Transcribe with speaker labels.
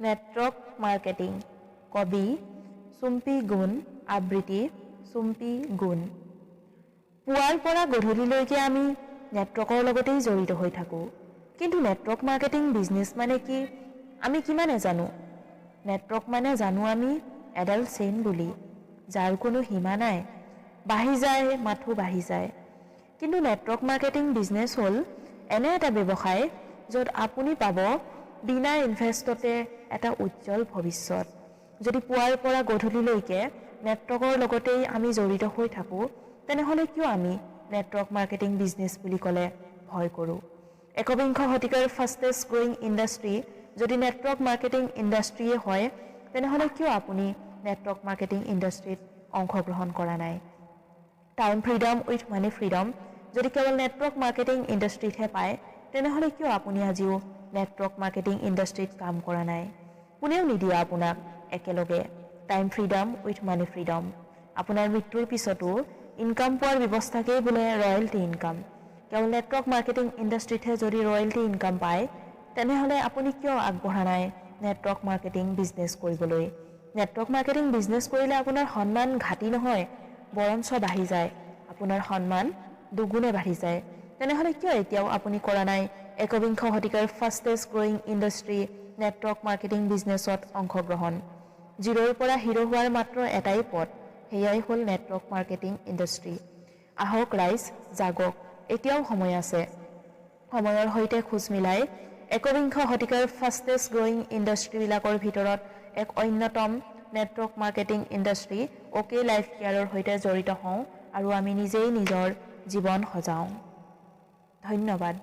Speaker 1: network marketing কবি চুম্পী গুণ আবৃত্তি চুম্পী গুণ পুৱাৰ পৰা গধূলিলৈকে আমি নেটৱৰ্কৰ লগতেই জড়িত হৈ থাকোঁ কিন্তু নেটৱৰ্ক মাৰ্কেটিং বিজনেছ মানে কি আমি কিমানে জানো নেটৱৰ্ক মানে জানো আমি এডাল চেইন বুলি যাৰ কোনো সীমা নাই বাঢ়ি যায় মাথো বাঢ়ি যায় কিন্তু নেটৱৰ্ক মাৰ্কেটিং বিজনেছ হ'ল এনে এটা ব্যৱসায় য'ত আপুনি পাব বিনা ইনভেষ্টতে এটা উজ্জ্বল ভৱিষ্যত যদি পুৱাৰ পৰা গধূলিলৈকে নেটৱৰ্কৰ লগতেই আমি জড়িত হৈ থাকোঁ তেনেহ'লে কিয় আমি নেটৱৰ্ক মাৰ্কেটিং বিজনেছ বুলি ক'লে ভয় কৰোঁ একবিংশ শতিকাৰ ফাষ্টেষ্ট গ্ৰয়িং ইণ্ডাষ্ট্ৰী যদি নেটৱৰ্ক মাৰ্কেটিং ইণ্ডাষ্ট্ৰীয়ে হয় তেনেহ'লে কিয় আপুনি নেটৱৰ্ক মাৰ্কেটিং ইণ্ডাষ্ট্ৰীত অংশগ্ৰহণ কৰা নাই time freedom with money freedom যদি কেৱল নেটৱৰ্ক মাৰ্কেটিং ইণ্ডাষ্ট্ৰীতহে পায় তেনেহ'লে কিয় আপুনি আজিও নেটৱৰ্ক মাৰ্কেটিং ইণ্ডাষ্ট্ৰীত কাম কৰা নাই কোনেও নিদিয়ে আপোনাক একেলগে time freedom with money freedom আপোনাৰ মৃত্যুৰ পিছতো ইনকাম পোৱাৰ ব্যৱস্থাকেই বোলে ৰয়েলটি ইনকাম কেৱল নেটৱৰ্ক মাৰ্কেটিং ইণ্ডাষ্ট্ৰীতহে যদি ৰয়েলটি ইনকাম পায় তেনেহ'লে আপুনি কিয় আগবঢ়া নাই নেটৱৰ্ক মাৰ্কেটিং বিজনেছ কৰিবলৈ নেটৱৰ্ক মাৰ্কেটিং বিজনেছ কৰিলে আপোনাৰ সন্মান ঘাটি নহয় বৰঞ্চ বাঢ়ি যায় আপোনাৰ সন্মান দুগুণে বাঢ়ি যায় তেনেহ'লে কিয় এতিয়াও আপুনি কৰা নাই একবিংশ শতিকাৰ fastest growing industry network marketing বিজনেছত অংশগ্ৰহণ জিৰ'ৰ পৰা হিৰ' হোৱাৰ মাত্ৰ এটাই পথ সেয়াই হ'ল নেটৱৰ্ক মাৰ্কেটিং ইণ্ডাষ্ট্ৰী আহক ৰাইজ জাগক এতিয়াও সময় আছে সময়ৰ সৈতে খোজ মিলাই একবিংশ শতিকাৰ ফাষ্টেষ্ট গ্ৰয়িং ইণ্ডাষ্ট্ৰীবিলাকৰ ভিতৰত এক অন্যতম network marketing industry okay life কেয়াৰৰ সৈতে জড়িত হওঁ আৰু আমি নিজেই নিজৰ জীৱন সজাওঁ ধন্যবাদ